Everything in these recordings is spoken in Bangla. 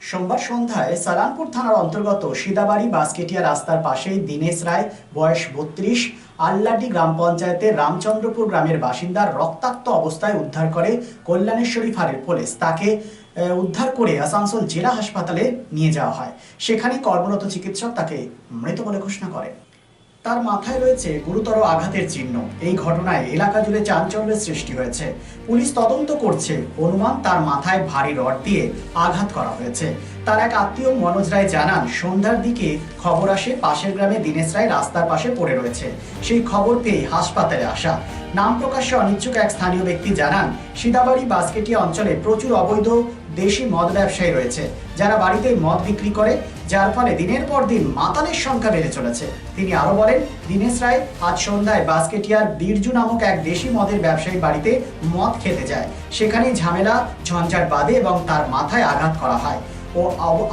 সোমবার সন্ধ্যায় সালানপুর থানার অন্তর্গত সিদাবাড়ি বাসকেটিয়া রাস্তার পাশেই দীনেশ রায়, বয়স 32, আল্লাডি গ্রাম পঞ্চায়েতের রামচন্দ্রপুর গ্রামের বাসিন্দা রক্তাক্ত অবস্থায় উদ্ধার করে কল্যাণেশ্বরী ফাঁড়ির পুলিশ। তাকে উদ্ধার করে আসানসোল জেলা হাসপাতালে নিয়ে যাওয়া হয়। সেখানে কর্মরত চিকিৎসক তাকে মৃত বলে ঘোষণা করেন। তার মাথায় রয়েছে গুরুতর আঘাতের চিহ্ন। এই ঘটনায় এলাকা জুড়ে চাঞ্চল্যের সৃষ্টি হয়েছে। পুলিশ তদন্ত করছে, অনুমান তার মাথায় ভারী রড দিয়ে আঘাত করা হয়েছে। তার এক আত্মীয় মনোজ রায় জানান, সন্ধ্যার দিকে খবর আসে পাশের গ্রামে দীনেশ রায় রাস্তার পাশে পড়ে রয়েছে। সেই খবর পেয়ে হাসপাতালে আসা। নাম প্রকাশ্যে অনিচ্ছুক এক স্থানীয় ব্যক্তি জানান, সিদাবাড়ি বাসকেটিয়া অঞ্চলে প্রচুর অবৈধ দেশি মদ ব্যবসায়ী রয়েছে, যারা বাড়িতে মদ বিক্রি করে, যার ফলে দিনের পর দিন মাতালের সংখ্যা বেড়ে চলেছে। তিনি আরো বলেন, দীনেশ রায় আজ সন্ধ্যায় বাসকেটিয়ার বীরজু নামক এক দেশি মদের ব্যবসায়ী বাড়িতে মদ খেতে যায়। সেখানেই ঝামেলা ঝঞ্ঝাট বাঁধে এবং তার মাথায় আঘাত করা হয় ও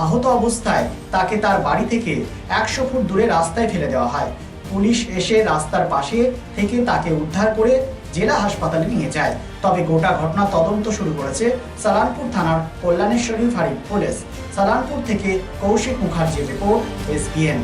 আহত অবস্থায় তাকে তার বাড়ি থেকে 100 ফুট দূরে রাস্তায় ফেলে দেওয়া হয়। পুলিশ এসে রাস্তার পাশে থেকে তাকে উদ্ধার করে জেলা হাসপাতালে নিয়ে যায়। তবে গোটা ঘটনা তদন্ত শুরু করেছে সালানপুর থানার কল্যাণেশ্বরী ফাঁড়ির পুলিশ। সালানপুর থেকে কৌশিক মুখার্জির রিপোর্ট, SBN।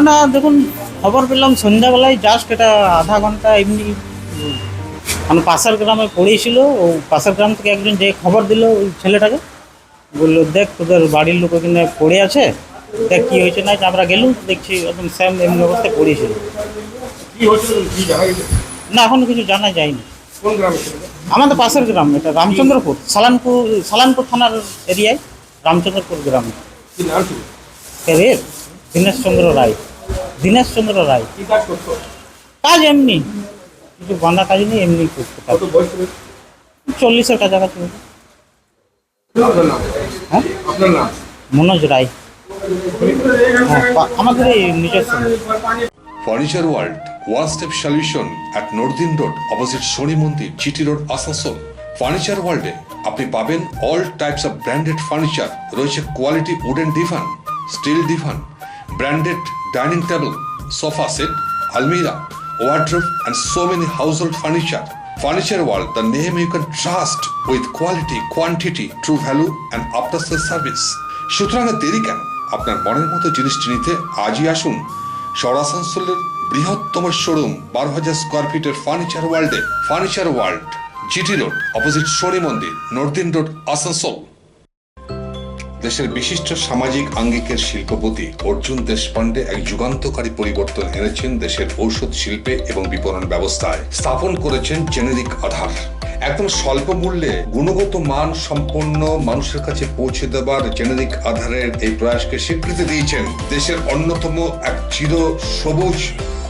না দেখুন, খবর পেলাম সন্ধ্যাবেলায়, জাস্ট এটা আধা ঘন্টা এমনি মানে পাশের গ্রামে পড়েছিল। ও পাশের গ্রাম থেকে একজন যে খবর দিল ওই ছেলেটাকে, বললো দেখ তোদের বাড়ির লোক ওখানে পড়ে আছে, দেখ কী হয়েছে না। আমরা গেলুম, দেখছি একদম স্যাম এমনি অবস্থায় পড়েছিল। না এখনো কিছু জানা যায়নি। আমাদের পাশের গ্রাম, এটা রামচন্দ্রপুর, সালানপুর থানার এরিয়ায় রামচন্দ্রপুর গ্রামে। দীনেশচন্দ্র রায়। কাজ এমনি, কিছু বাঁধা কাজ নেই, এমনি করতে। 40-এর কাছাকাছি। হ্যাঁ, মনোজ রায়। আমাদের এই নিজস্ব furniture world, one step solution at northern road, opposite Shani মন্দির, জিটি রোড, আসানসোল। ফার্নিচার ওয়ার্ল্ডে আপনি পাবেন all types of branded furniture. রয়েছে quality wooden divan, steel divan, branded dining table, sofa set, almirah, wardrobe and so many household furniture. Furniture World, the name you can trust with quality, quantity, true value and after sales service. সুতরাং দেরি কেন? আপনার মনের মতো জিনিসটি নিতে আজই আসুন আসানসোলের বৃহত্তম শোরুম 12,000 স্কোয়ার ফিটের ফার্নিচার ওয়ার্ল্ডে। Furniture world, GT road, opposite Shani মন্দির, নর্দিন রোড, আসানসোল। দেশের বিশিষ্ট সামাজিক আঙ্গিকের শিল্পপতি অর্জুন দেশপান্ডে এক যুগান্তকারী পরিবর্তন এনেছেন দেশের ঔষধ শিল্পে এবং বিপণন ব্যবস্থায়। স্থাপন করেছেন জেনেরিক আধার। একদম স্বল্প মূল্যে গুণগত মান সম্পন্ন মানুষের কাছে পৌঁছে দেবার জেনেরিক আধারের এই প্রয়াসকে স্বীকৃতি দিয়েছেন দেশের অন্যতম এক চির সবুজ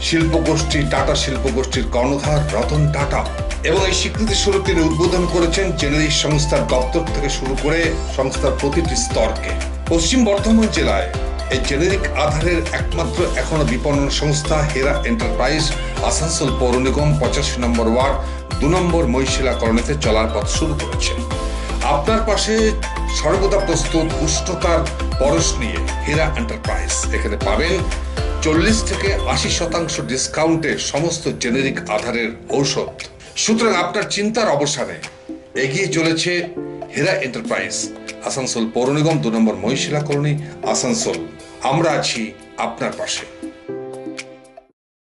শিল্পগোষ্ঠী, টাটা শিল্পগোষ্ঠীর কর্ণধার রতন টাটা। এবং এই স্বীকৃতি স্বরূপ তিনি উদ্বোধন করেছেন জেনেরিক সংস্থার দপ্তর থেকে শুরু করে সংস্থার প্রতিটি স্তরকে। পশ্চিম বর্ধমান জেলায় এই জেনেরিক আধারের একমাত্র এখনো বিপণন সংস্থা হেরা এন্টারপ্রাইজ আসানসোল পৌর নিগম 85 নম্বর ওয়ার্ড 2 নম্বর মহিশিলা কলোনিতে চলার পথ শুরু করেছে। আপনার পাশে সর্বদা প্রস্তুত উষ্ণতার পরশ নিয়ে হেরা এন্টারপ্রাইজ। এখানে পাবেন 40 থেকে 80% ডিসকাউন্টে সমস্ত জেনেরিক আধারের ঔষধ। সুতরাং আপনার চিন্তার অবসানে এগিয়ে চলেছে হেরা এন্টারপ্রাইজ, আসানসোল পৌর নিগম 2 নম্বর মহিশিলা কলোনি, আসানসোল। আমরা আছি আপনার পাশে।